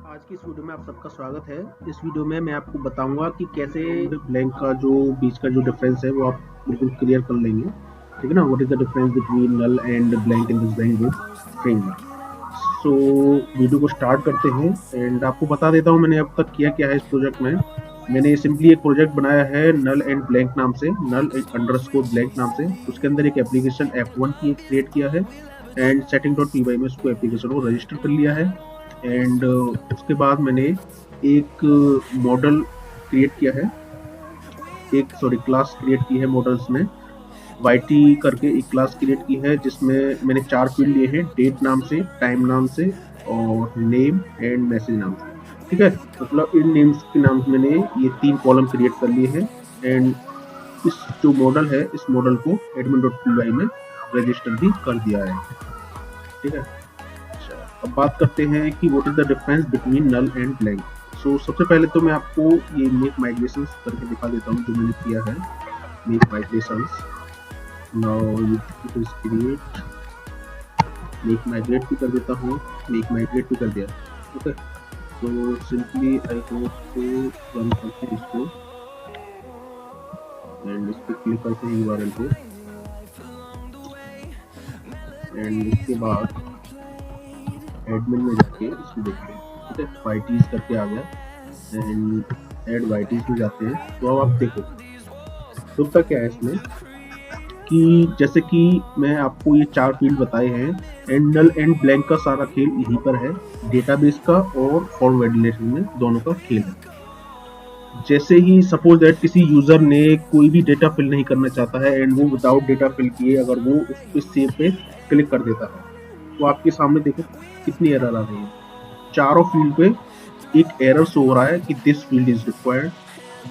आज की इस वीडियो में आप सबका स्वागत है। इस वीडियो में मैं आपको बताऊंगा कि कैसे ब्लैंक का जो बीच का जो डिफरेंस है वो आप बिल्कुल क्लियर कर लेंगे। ठीक है ना। What is the difference between null and blank in this language framework. So video को स्टार्ट करते हैं एंड आपको बता देता हूँ मैंने अब तक किया क्या है इस प्रोजेक्ट में। मैंने सिंपली एक प्रोजेक्ट बनाया है नल एंड ब्लैंक नाम से, नल अंडरस्कोर ब्लैंक नाम से। उसके अंदर एक एप्लीकेशन F1 की क्रिएट किया है एंड सेटिंग डॉट py में उसको एप्लीकेशन को रजिस्टर कर लिया है। एंड उसके बाद मैंने एक मॉडल क्रिएट किया है, एक क्लास क्रिएट की है मॉडल्स में। वाईटी करके एक क्लास क्रिएट की है जिसमें मैंने 4 फील्ड लिए हैं, डेट नाम से, टाइम नाम से और नेम एंड मैसेज नाम से। ठीक है। मतलब इन नेम्स के नाम से मैंने ये 3 कॉलम क्रिएट कर लिए हैं एंड इस जो मॉडल है इस मॉडल को admin.py में रजिस्टर भी कर दिया है। ठीक है। अब बात करते हैं कि what is the difference between null and blank. So सबसे पहले तो मैं आपको ये मेक माइग्रेशंस करके दिखा देता हूँ जो मैंने किया है। Make migrations, now it is create, make migrate भी कर देता हूँ, मेक माइग्रेट भी कर दिया। ओके, तो simply I go to run करते हैं इसको एंड इस पर क्लिक करते हैं यूआरएल पे एंड इसके बाद एडमिन में जाके इसको देखते हैं। ठीक है, वाइटीज करके आ गया एंड एड वाइटीज में जाते हैं। तो अब आप देखो होता क्या है इसमें कि जैसे कि मैं आपको ये 4 फील्ड बताए हैं एंड नल एंड ब्लैंक का सारा खेल यहीं पर है, डेटाबेस का और फॉर्म वैलिडेशन में दोनों का खेल है। जैसे ही सपोज दैट किसी यूजर ने कोई भी डेटा फिल नहीं करना चाहता है एंड वो विदाउट डेटा फिल किए अगर वो उस सेव पे क्लिक कर देता है तो आपके सामने देखो कितनी एरर आ रही है। चारों फील्ड पे एक एरर शो हो रहा है कि this field is required,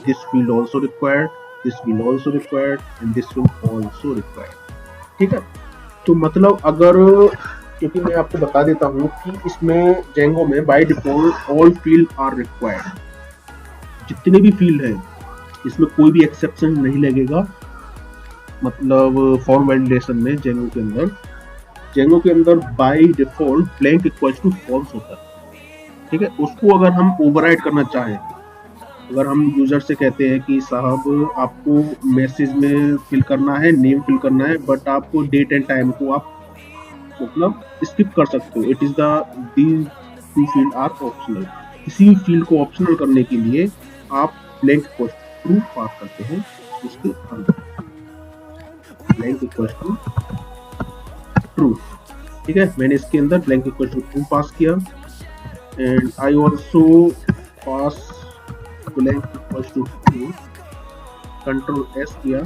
this field also required, this field also required and this field also required. ठीक है। तो मतलब अगर, क्योंकि मैं आपको बता देता हूँ कि इसमें जेंगो में by default all field are required, जितने भी फील्ड है इसमें कोई भी एक्सेप्शन नहीं लगेगा। मतलब फॉर्म वैलिडेशन में जेंगो के अंदर by default blank equals to false होता है। ठीक है। उसको अगर हम ओवरराइड करना चाहें, अगर हम यूजर से कहते हैं कि साहब आपको मैसेज में फिल करना है, नेम फिल करना है, बट आपको डेट एंड टाइम को आप मतलब स्किप कर सकते हो, it is the these two field are optional. किसी फील्ड को ऑप्शनल करने के लिए आप ब्लैंक इक्वल ट्रू पास करते हैं उसके अंदर, ब्लैंक इक्वल टू ट्रू। ठीक है, मैंने इसके अंदर blank equal to true pass किया and I also pass blank equal to true, control S किया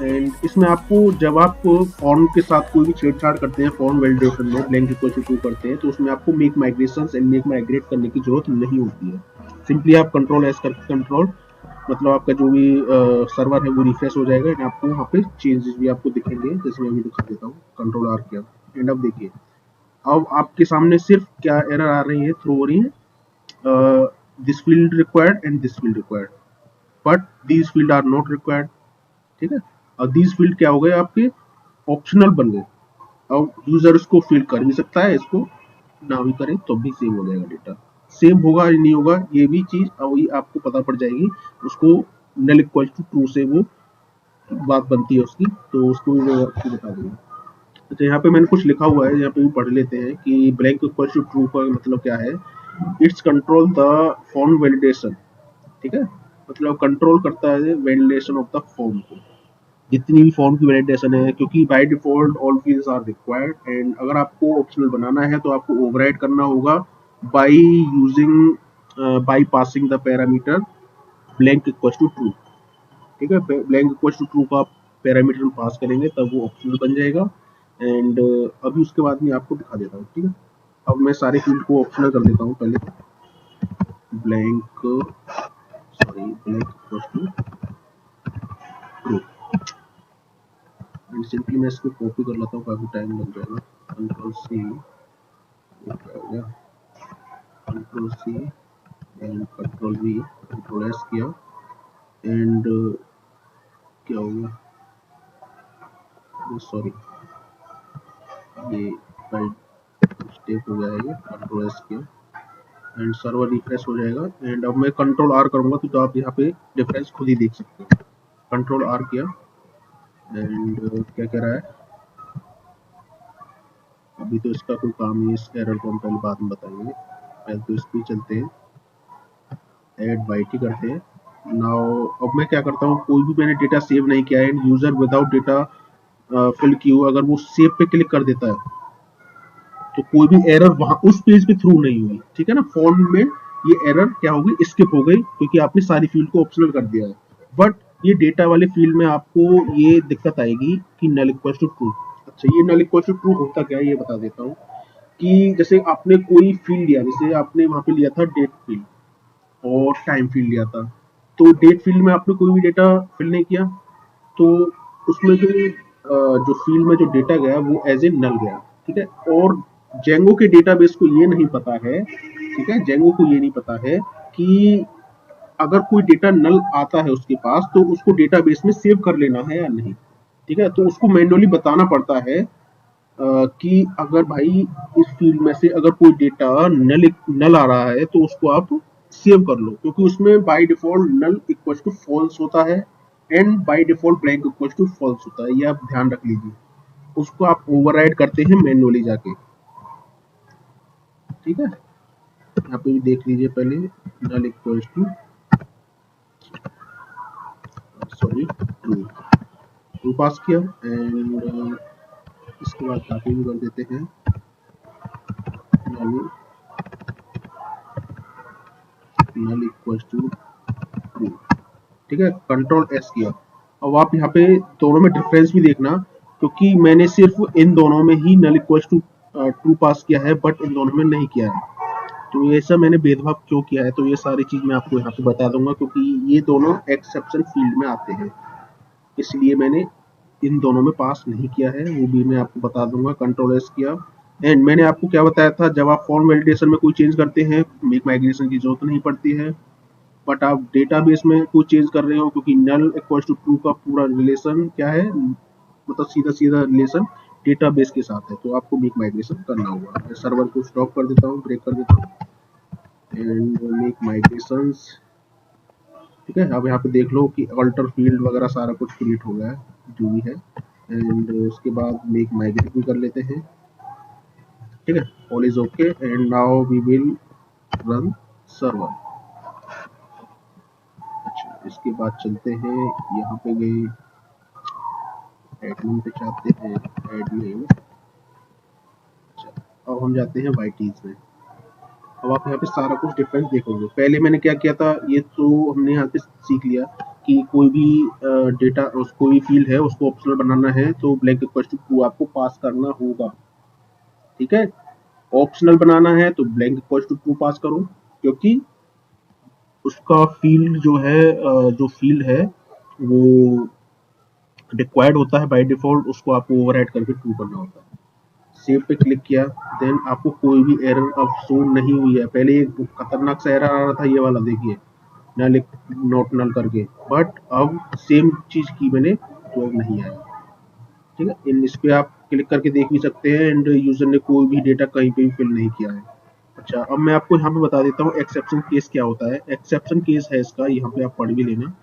एंड इसमें आपको जब आप फॉर्म के साथ कोई भी छेड़छाड़ करते हैं फॉर्म वैलिडेशन में ब्लैंक इक्वल टू ट्रू करते हैं तो उसमें आपको make migration and make migrate करने की जरूरत नहीं होती है। सिंपली आप कंट्रोल एस करके कंट्रोल मतलब आपका जो भी सर्वर है वो रिफ्रेश हो जाएगा एंड आपको वहाँ पे चेंजेस भी आपको दिखेंगे, जैसे मैं भी दिखा देता हूँ। कंट्रोल आर किया एंड अब देखिए, अब आपके सामने सिर्फ क्या एरर आ रही है, थ्रो हो रही है, this field required and this field required but these field are not required. ठीक है। और दीज फील्ड क्या हो गए आपके, ऑप्शनल बन गए। अब यूजर इसको फिल कर भी सकता है, इसको ना भी करे तो भी सेव हो जाएगा डेटा। सेव होगा या नहीं होगा ये भी चीज अभी आपको पता पड़ जाएगी। उसको नल इक्वल टू ट्रू से वो बात बनती है उसकी, तो उसको भी मैं आपको बता दूंगा। अच्छा, यहाँ पे मैंने कुछ लिखा हुआ है, यहाँ पे भी पढ़ लेते हैं कि ब्लैंक इक्वल टू ट्रू का मतलब क्या है। It's control the form validation. ठीक है, मतलब कंट्रोल करता है वैलिडेशन ऑफ द फॉर्म को, जितनी भी फॉर्म की वैलिडेशन है, क्योंकि by default all fields are required and अगर आपको ऑप्शनल बनाना है तो आपको ओवरराइड करना होगा by using by passing the parameter blank equal to true. ठीक है, ब्लैंक इक्वल टू ट्रू का पैरामीटर पास करेंगे तब वो ऑप्शनल बन जाएगा एंड अभी उसके बाद मैं आपको दिखा देता हूँ। ठीक है, अब मैं सारे फील्ड को ऑप्शनल कर देता हूँ। पहले blank blank equal to true and simply मैं इसको कॉपी कर लेता हूँ, काफी टाइम लग जाएगा। Control C, control C and control V, control S किया एंड क्या हो गया, सॉरी ये मिस्टेक हो जाएगा। कंट्रोल एस किया एंड सर्वर रिफ्रेश हो जाएगा। एंड अब मैं कंट्रोल आर करूंगा तो आप यहाँ पे डिफरेंस खुद ही देख सकते हैं। कंट्रोल आर किया एंड क्या कह रहा है, अभी तो इसका कोई काम नहीं, इस एरर को हम पहले बाद में बताएंगे। पहले तो इस पर चलते हैं, ऐड वाईटी करते हैं। नाउ अब मैं क्या करता हूँ, कोई भी मैंने डेटा सेव नहीं किया है and user without data fill क्यू अगर वो सेव पे क्लिक कर देता है तो कोई भी एरर वहां उस पेज पे थ्रू नहीं हुई, ठीक है ना। फॉर्म में ये एरर क्या होगी, स्किप हो गई क्योंकि आपने सारी फील्ड को ऑप्शनल कर दिया है। बट ये डेटा वाले फील्ड में आपको ये दिक्कत आएगी कि नल इक्वल टू ट्रू। अच्छा, ये नल इक्वल टू ट्रू होता क्या है ये बता देता हूँ। कि जैसे आपने कोई फील्ड लिया, जैसे आपने वहां पे लिया था डेट फील्ड और टाइम फील्ड लिया था, तो डेट फील्ड में आपने कोई भी डेटा फिल नहीं किया तो उसमें जो फील्ड में जो डेटा गया वो एज ए नल गया, ठीक है। और जेंगो के डेटाबेस को ये नहीं पता है, ठीक है, जेंगो को ये नहीं पता है कि अगर कोई डेटा नल आता है उसके पास तो उसको डेटाबेस में सेव कर लेना है या नहीं, ठीक है। तो उसको मैन्युअली बताना पड़ता है कि अगर भाई इस फील्ड में से अगर कोई डेटा नल नल आ रहा है तो उसको आप सेव कर लो, क्योंकि उसमें by default null equal to false होता है and by default blank equal to false होता है, ये आप ध्यान रख लीजिए। उसको आप ओवरराइड करते हैं मैन्युअली जाके, ठीक है। यहाँ पे भी देख लीजिए पहले, null equal to sorry true, true pass किया एंड इसके बाद कॉपी भी कर देते हैं null null equal to true, ठीक है। कंट्रोल एस किया। अब आप यहाँ पे दोनों में डिफरेंस भी देखना, क्योंकि मैंने सिर्फ इन दोनों में ही नल इक्वल टू ट्रू पास किया है बट इन दोनों में नहीं किया है। तो ऐसा मैंने भेदभाव क्यों किया है तो ये सारी चीज मैं आपको यहाँ पे बता दूंगा, क्योंकि ये दोनों एक्सेप्शन फील्ड में आते हैं, इसलिए मैंने इन दोनों में पास नहीं किया है, वो भी मैं आपको बता दूंगा। कंट्रोल एस किया एंड मैंने आपको क्या बताया था, जब आप फॉर्म वैलिडेशन में कोई चेंज करते हैं मेक माइग्रेशन की जरूरत नहीं पड़ती है, बट आप डेटाबेस में कुछ चेंज कर रहे हो, क्योंकि नल इक्वल टू ट्रू का पूरा रिलेशन क्या है, मतलब सीधा सीधा रिलेशन डेटाबेस के साथ है, तो आपको मेक माइग्रेशन करना होगा। मैं सर्वर को स्टॉप कर देता हूँ, ब्रेक कर देता हूँ एंड मेक माइग्रेशंस, ठीक है। अब यहाँ पे देख लो कि अल्टर फील्ड वगैरह सारा कुछ क्रिएट हो गया है जो भी है। एंड उसके बाद मेक माइग्रेट भी कर लेते हैं, ठीक है। All is okay and now we will run server. अच्छा, इसके बाद चलते हैं, यहाँ पे गए एडमिन पे चाहते हैं, एडमिन। अच्छा, अब हम जाते हैं वाइटीज में। अब आप यहाँ पे सारा कुछ डिफरेंस देखोगे। पहले मैंने क्या किया था, ये तो हमने यहाँ पे सीख लिया कि कोई भी डेटा कोई भी फील्ड है उसको ऑप्शनल बनाना है तो ब्लैंक इक्वल टू ट्रू आपको पास करना होगा, ठीक है। ऑप्शनल बनाना है तो ब्लैंक इक्वल टू ट्रू पास करो, क्योंकि उसका फील्ड जो है जो फील्ड है वो रिक्वायर्ड होता है बाय डिफॉल्ट, उसको आपको ओवरराइड करके ट्रू करना होता है। सेव पे क्लिक किया, देन आपको कोई भी एरर अब शो नहीं हुई है। पहले एक खतरनाक सा एरर आ रहा था, ये वाला देखिए, नल नॉट नल करके, बट अब सेम चीज की मैंने तो अब नहीं आया, ठीक है। इन इस पे आप क्लिक करके देख भी सकते हैं एंड यूजर ने कोई भी डेटा कहीं पे भी फिल नहीं किया है। अच्छा, अब मैं आपको यहाँ पे बता देता हूँ एक्सेप्शन केस क्या होता है। एक्सेप्शन केस है इसका, यहाँ पे आप पढ़ भी लेना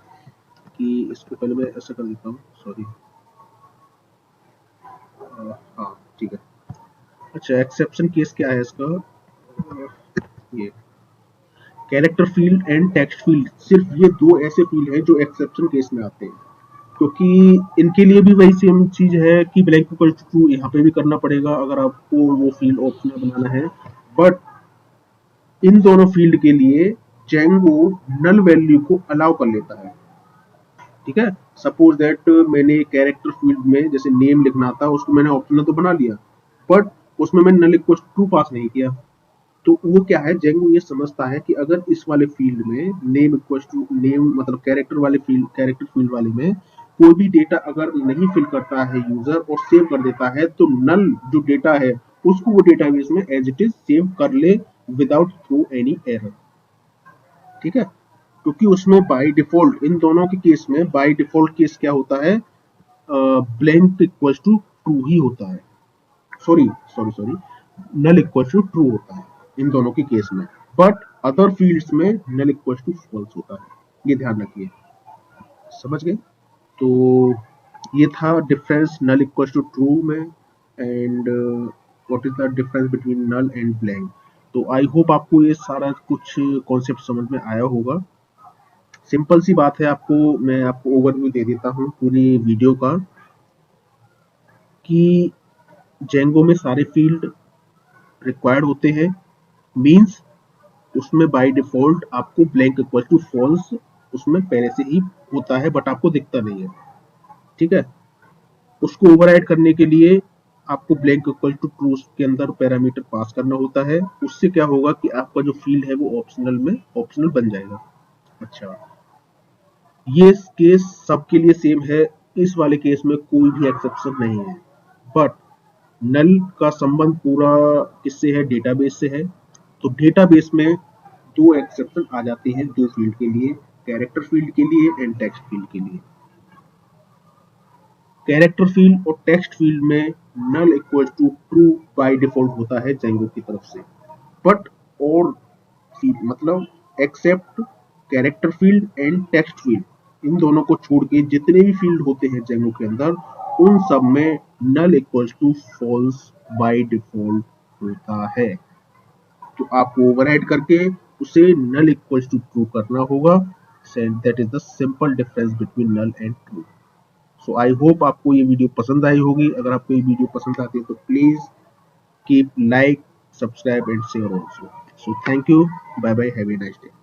कि इसको पहले मैं ऐसा कर देता हूँ, सॉरी, हाँ ठीक है। अच्छा, एक्सेप्शन केस क्या है इसका, ये character field and text field, सिर्फ ये दो ऐसे फील्ड हैं जो एक्सेप्शन केस में आते हैं, क्योंकि इनके लिए भी वही सेम चीज है कि ब्लैंक इक्वल टू ट्रू यहाँ पे भी करना पड़ेगा अगर आपको वो फील्ड ऑप्शनल बनाना है। बट इन दोनों फील्ड के लिए जेंगो नल वैल्यू को अलाउ कर लेता है, ठीक है। सपोज दैट मैंने कैरेक्टर फील्ड में जैसे नेम लिखना था, उसको मैंने ऑप्शनल तो बना लिया बट उसमें मैंने नल इक्वल टू पास नहीं किया, तो वो क्या है, जेंगो ये समझता है कि अगर इस वाले फील्ड में नेम इक्वल टू नेम मतलब कैरेक्टर वाले फील्ड, कैरेक्टर फील्ड वाले में कोई भी डेटा अगर नहीं फिल करता है यूजर और सेव कर देता है तो नल जो डेटा है उसको वो डेटाबेस में एज इट इज सेव कर ले विदाउट थ्रू एनी एरर, ठीक है। क्योंकि उसमें बाय डिफॉल्ट इन दोनों के केस में बाय डिफॉल्ट केस क्या होता है, ब्लैंक इक्वल टू ट्रू ही होता है, sorry sorry sorry, null equal to true होता है, इन दोनों के केस में। बट अदर फील्ड्स में नल इक्वल टू फॉल्स होता है, ये ध्यान रखिए। समझ गए? तो ये था difference null equal to true में, and what is the difference between null and blank. तो आई होप आपको ये सारा कुछ कॉन्सेप्ट समझ में आया होगा। सिंपल सी बात है, मैं आपको ओवरव्यू दे देता हूँ पूरी वीडियो का, कि जेंगो में सारे फील्ड रिक्वायर्ड होते हैं, मींस उसमें बाय डिफॉल्ट आपको ब्लैंक इक्वल टू फॉल्स उसमें पहले से ही होता है, बट आपको दिखता नहीं है। ठीक है, उसको ओवरराइड करने के लिए आपको ब्लैंक इक्वल टू ट्रू के अंदर पैरामीटर पास करना होता है। उससे क्या होगा कि आपका जो फील्ड है वो ऑप्शनल बन जाएगा। अच्छा, ये केस सबके लिए सेम है, इस वाले केस में कोई भी एक्सेप्शन नहीं है। बट नल का संबंध पूरा किससे है? डेटाबेस से है। तो डेटाबेस में दो एक्सेप्शन आ जाते हैं दो फील्ड के लिए, कैरेक्टर फील्ड के लिए एंड टेक्स्ट फील्ड के लिए। कैरेक्टर फील्ड और टेक्स्ट फील्ड में null equal to true by default होता है जेंगो की तरफ से। बट और मतलब except character field and text field, इन दोनों को छोड़ के जितने भी फील्ड होते हैं जेंगो के अंदर, उन सब में null equal to false by default होता है। तो आपको ओवरराइड करके उसे नल इक्वल टू ट्रू करना होगा। That is the simple difference between null and true. So I hope आपको ये वीडियो पसंद आई होगी। अगर आपको ये वीडियो पसंद आती है तो please keep like, subscribe and share also. So thank you, bye bye, have a nice day.